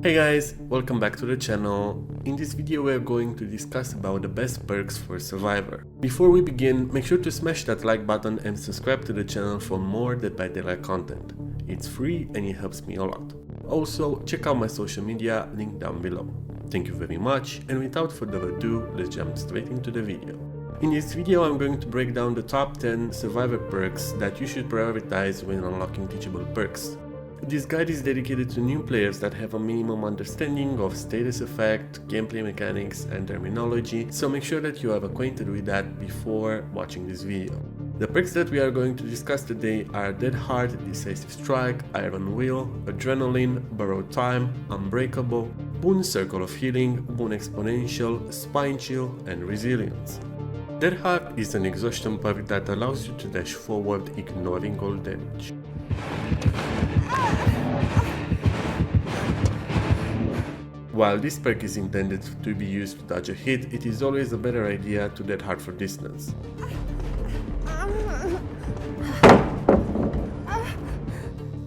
Hey guys, welcome back to the channel. In this video we are going to discuss about the best perks for Survivor. Before we begin, make sure to smash that like button and subscribe to the channel for more Dead by Daylight content. It's free and it helps me a lot. Also, check out my social media, link down below. Thank you very much, and without further ado, let's jump straight into the video. In this video I'm going to break down the top 10 Survivor perks that you should prioritize when unlocking teachable perks. This guide is dedicated to new players that have a minimum understanding of status effect, gameplay mechanics and terminology, so make sure that you are acquainted with that before watching this video. The perks that we are going to discuss today are Dead Hard, Decisive Strike, Iron Will, Adrenaline, Borrowed Time, Unbreakable, Boon Circle of Healing, Boon Exponential, Spine Chill and Resilience. Dead Hard is an exhaustion perk that allows you to dash forward ignoring all damage. While this perk is intended to be used to dodge a hit, it is always a better idea to dead hard for distance.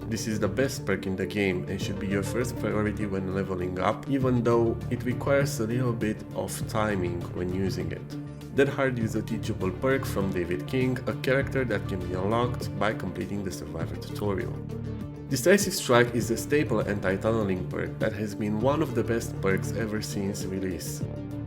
This is the best perk in the game and should be your first priority when leveling up, even though it requires a little bit of timing when using it. Dead Hard is a teachable perk from David King, a character that can be unlocked by completing the Survivor tutorial. Decisive Strike is a staple anti-tunneling perk that has been one of the best perks ever since release.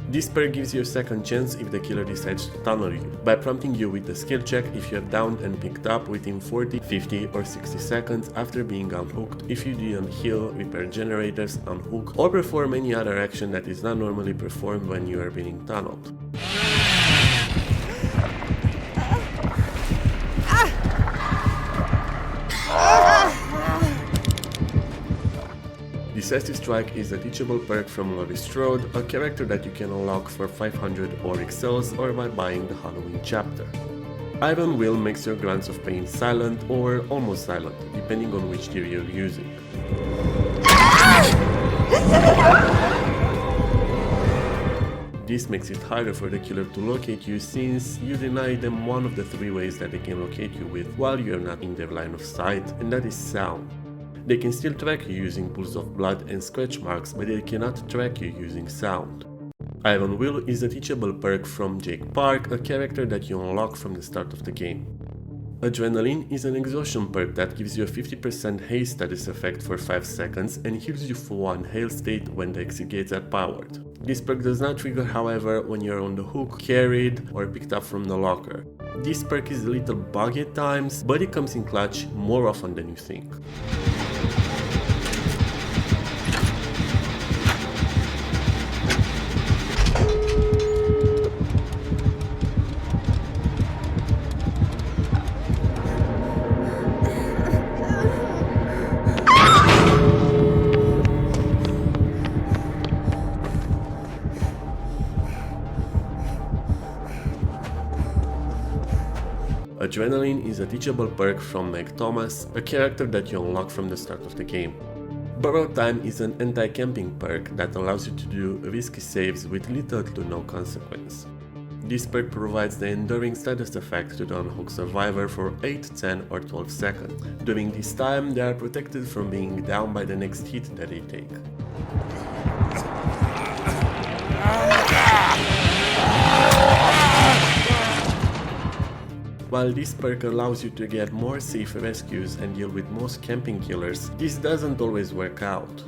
This perk gives you a second chance if the killer decides to tunnel you, by prompting you with a skill check if you are downed and picked up within 40, 50 or 60 seconds after being unhooked if you didn't heal, repair generators, unhook or perform any other action that is not normally performed when you are being tunneled. Decisive Strike is a teachable perk from Laurie Strode, a character that you can unlock for 500 ORXLs or by buying the Halloween chapter. Iron Will makes your grunts of pain silent or almost silent, depending on which gear you're using. This makes it harder for the killer to locate you since you deny them one of the three ways that they can locate you with while you are not in their line of sight, and that is sound. They can still track you using pools of blood and scratch marks, but they cannot track you using sound. Iron Will is a teachable perk from Jake Park, a character that you unlock from the start of the game. Adrenaline is an exhaustion perk that gives you a 50% haste status effect for 5 seconds and heals you for 1 hail state when the exit gates are powered. This perk does not trigger, however, when you are on the hook, carried or picked up from the locker. This perk is a little buggy at times, but it comes in clutch more often than you think. Adrenaline is a teachable perk from Meg Thomas, a character that you unlock from the start of the game. Borrowed Time is an anti-camping perk that allows you to do risky saves with little to no consequence. This perk provides the enduring status effect to the unhooked survivor for 8, 10 or 12 seconds. During this time, they are protected from being down by the next hit that they take. While this perk allows you to get more safe rescues and deal with most camping killers, this doesn't always work out.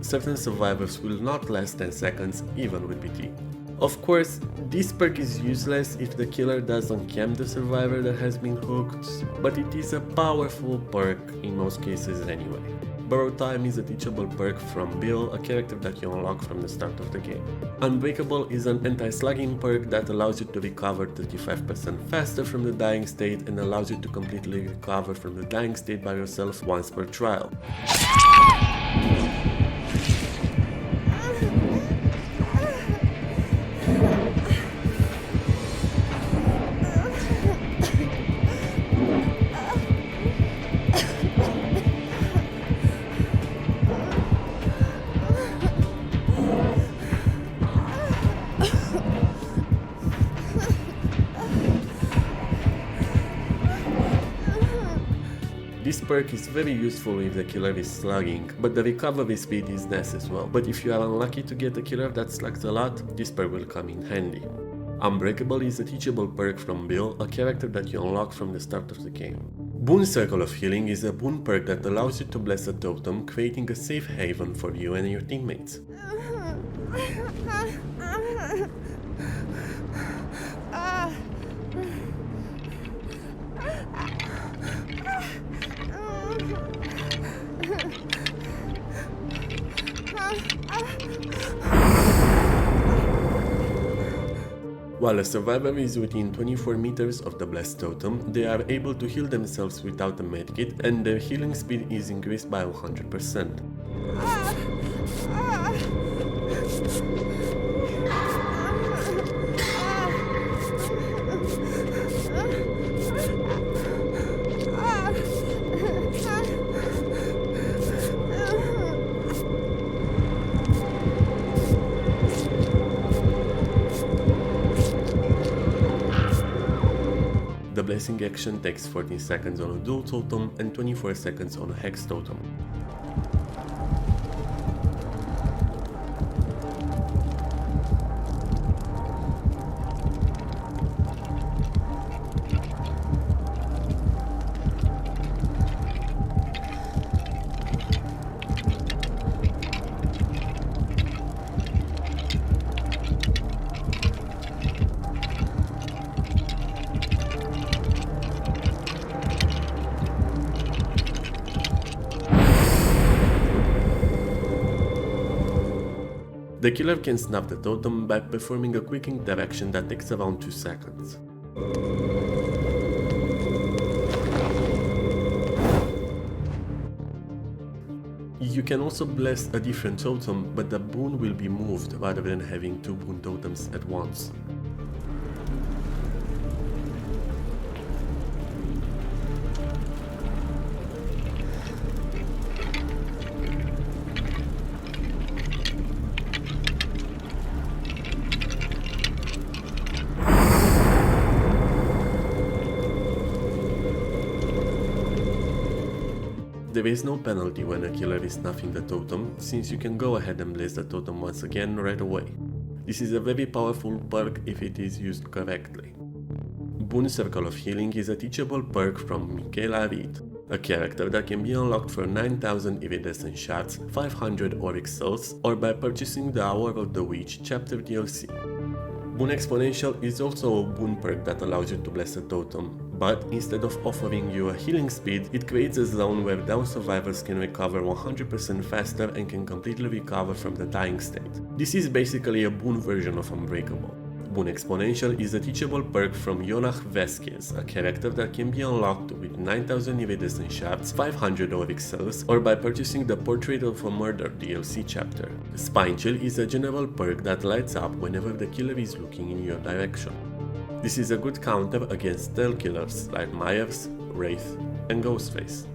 Certain survivors will not last 10 seconds even with BT. Of course, this perk is useless if the killer doesn't camp the survivor that has been hooked, but it is a powerful perk in most cases anyway. Borrowed Time is a teachable perk from Bill, a character that you unlock from the start of the game. Unbreakable is an anti-slugging perk that allows you to recover 35% faster from the dying state and allows you to completely recover from the dying state by yourself once per trial. perk is very useful if the killer is slugging, but the recovery speed is nice as well. But if you are unlucky to get a killer that slugs a lot, this perk will come in handy. Unbreakable is a teachable perk from Bill, a character that you unlock from the start of the game. Boon's Circle of Healing is a Boon perk that allows you to bless a totem, creating a safe haven for you and your teammates. While a survivor is within 24 meters of the blessed totem, they are able to heal themselves without a medkit, and their healing speed is increased by 100%. The blessing action takes 14 seconds on a dual totem and 24 seconds on a hex totem. The killer can snap the totem by performing a quick interaction that takes around 2 seconds. You can also bless a different totem, but the boon will be moved rather than having 2 boon totems at once. There is no penalty when a killer is snuffing the totem, since you can go ahead and bless the totem once again right away. This is a very powerful perk if it is used correctly. Boon Circle of Healing is a teachable perk from Michaela Reed, a character that can be unlocked for 9000 iridescent shards, 500 Oryx souls, or by purchasing the Hour of the Witch chapter DLC. Boon Exponential is also a boon perk that allows you to bless a totem, but instead of offering you a healing speed, it creates a zone where down survivors can recover 100% faster and can completely recover from the dying state. This is basically a boon version of Unbreakable. Boon Exponential is a teachable perk from Jonach Vasquez, a character that can be unlocked with 9000 iridescent shards, 500 Oryx cells, or by purchasing the Portrait of a Murder DLC chapter. Spine Chill is a general perk that lights up whenever the killer is looking in your direction. This is a good counter against stealth killers like Myers, Wraith, and Ghostface.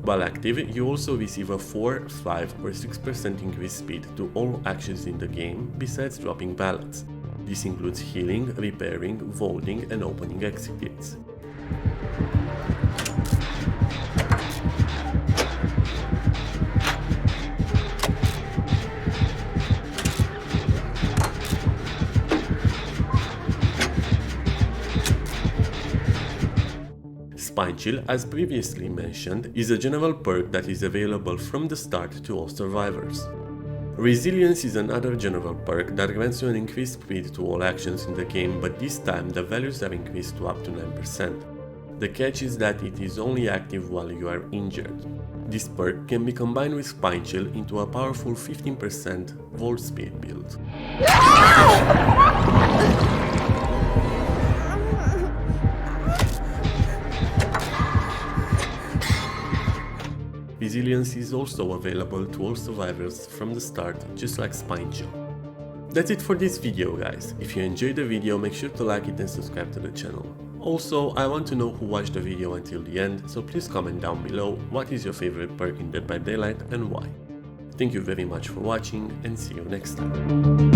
While active, you also receive a 4, 5, or 6% increased speed to all actions in the game, besides dropping balance. This includes healing, repairing, vaulting, and opening exit gates. Spine Chill, as previously mentioned, is a general perk that is available from the start to all survivors. Resilience is another general perk that grants you an increased speed to all actions in the game, but this time the values are increased to up to 9%. The catch is that it is only active while you are injured. This perk can be combined with Spine Chill into a powerful 15% vault speed build. Resilience is also available to all survivors from the start, just like Spine Chill. That's it for this video, guys. If you enjoyed the video, make sure to like it and subscribe to the channel. Also, I want to know who watched the video until the end, so please comment down below what is your favorite perk in Dead by Daylight and why. Thank you very much for watching, and see you next time.